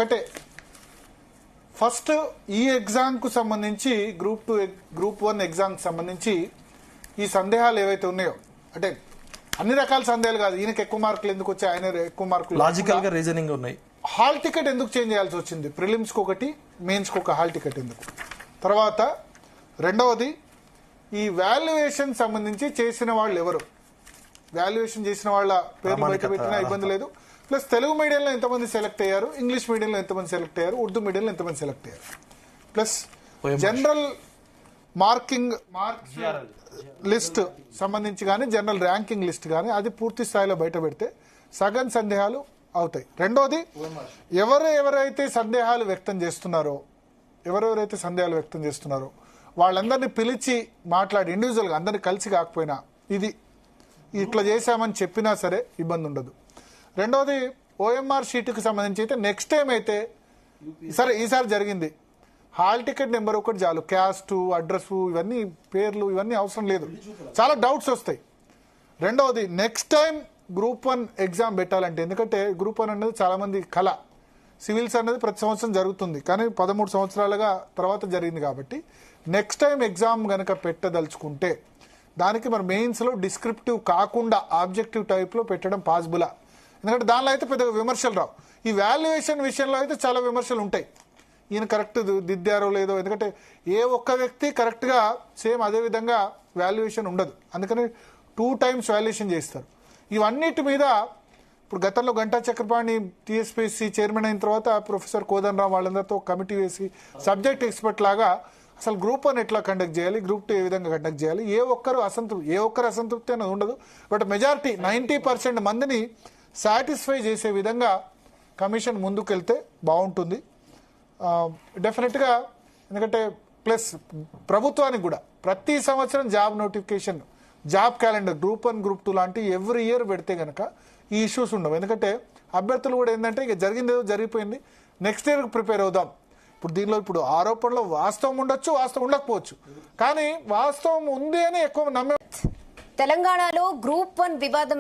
ఒకటే, ఫస్ట్ ఈ ఎగ్జామ్కు సంబంధించి గ్రూప్ 1 ఎగ్జామ్కి సంబంధించి ఈ సందేహాలు ఏవైతే ఉన్నాయో, అంటే అన్ని రకాల సందేహాలు కాదు, ఈయనకి ఎక్కువ మార్కులు ఎందుకు వచ్చాయి, ఆయన ఎక్కువ మార్కులు, లాజికల్ గా రీజనింగ్ ఉన్నాయి. హాల్ టికెట్ ఎందుకు చేంజ్ చేయాల్సి వచ్చింది, ప్రిలిమ్స్కి ఒకటి మెయిన్స్కి ఒక హాల్ టికెట్ ఎందుకు, తర్వాత రెండవది ఈ వాల్యుయేషన్ సంబంధించి చేసిన వాళ్ళు ఎవరు, వాల్యుయేషన్ చేసిన వాళ్ళ పేర్లు బయట పెట్టినా ఇబ్బంది లేదు, ప్లస్ తెలుగు మీడియంలో ఎంతమంది సెలెక్ట్ అయ్యారు, ఇంగ్లీష్ మీడియంలో ఎంతమంది సెలెక్ట్ అయ్యారు, ఉర్దూ మీడియంలో ఎంతమంది సెలెక్ట్ అయ్యారు, ప్లస్ జనరల్ మార్క్స్ లిస్ట్ సంబంధించి కానీ జనరల్ ర్యాంకింగ్ లిస్ట్ కానీ అది పూర్తి స్థాయిలో బయట పెడితే సగం సందేహాలు అవుతాయి. రెండోది ఎవరైతే సందేహాలు వ్యక్తం చేస్తున్నారో వాళ్ళందరినీ పిలిచి మాట్లాడి ఇండివిజువల్గా అందరినీ కలిసి కాకపోయినా ఇది ఇట్లా చేశామని చెప్పినా సరే ఇబ్బంది ఉండదు. రెండోది ఓఎంఆర్ షీట్కి సంబంధించి అయితే నెక్స్ట్ టైం అయితే సరే ఈసారి జరిగింది, హాల్ టికెట్ నెంబర్ ఒకటి చాలు, క్యాస్ట్ అడ్రస్ ఇవన్నీ పేర్లు ఇవన్నీ అవసరం లేదు, చాలా డౌట్స్ వస్తాయి. రెండవది నెక్స్ట్ టైం గ్రూప్ 1 ఎగ్జామ్ పెట్టాలంటే, ఎందుకంటే గ్రూప్ 1 అనేది చాలా మంది కళ, సివిల్స్ అనేది ప్రతి సంవత్సరం జరుగుతుంది కానీ 13 సంవత్సరాలుగా తర్వాత జరిగింది కాబట్టి నెక్స్ట్ టైం ఎగ్జామ్ గనక పెట్టదలుచుకుంటే దానికి మరి మెయిన్స్లో డిస్క్రిప్టివ్ కాకుండా ఆబ్జెక్టివ్ టైప్లో పెట్టడం పాసిబులా, ఎందుకంటే దానిలో అయితే పెద్దగా విమర్శలు రావు. ఈ వాల్యుయేషన్ విషయంలో అయితే చాలా విమర్శలు ఉంటాయి, ఈయన కరెక్ట్ దిద్దారో లేదో, ఎందుకంటే ఏ ఒక్క వ్యక్తి కరెక్ట్గా సేమ్ అదే విధంగా వాల్యుయేషన్ ఉండదు, అందుకని 2 times వాల్యుయేషన్ చేస్తారు. ఇవన్నిటి మీద ఇప్పుడు గతంలో గంటా చక్రపాణి టీఎస్పీఎస్సీ చైర్మన్ అయిన తర్వాత ప్రొఫెసర్ కోదండరామ్ వాళ్ళందరితో కమిటీ వేసి సబ్జెక్ట్ ఎక్స్పర్ట్ లాగా అసలు గ్రూప్ 1 ఎట్లా కండక్ట్ చేయాలి, గ్రూప్ 2 ఏ విధంగా కండక్ట్ చేయాలి, ఏ ఒక్కరు అసంతృప్తి అనేది ఉండదు, బట్ మెజారిటీ 90% మందిని సాటిస్ఫై చేసే విధంగా కమిషన్ ముందుకెళ్తే బాగుంటుంది డెఫినెట్గా. ఎందుకంటే ప్లస్ ప్రభుత్వానికి కూడా ప్రతి సంవత్సరం job notification, job calendar group 1 group 2 లాంటి ఎవ్రీ ఇయర్ పెడితే కనుక ఈ ఇష్యూస్ ఉండవు. ఎందుకంటే అభ్యర్థులు కూడా ఏంటంటే ఇక జరిగింది ఏదో జరిగిపోయింది, నెక్స్ట్ ఇయర్కి ప్రిపేర్ అవుదాం. ఇప్పుడు ఆరోపణలో వాస్తవం ఉండొచ్చు, వాస్తవం ఉండకపోవచ్చు, కానీ వాస్తవం ఉంది అని ఎక్కువ నమ్మే. తెలంగాణలో గ్రూప్ 1 వివాదం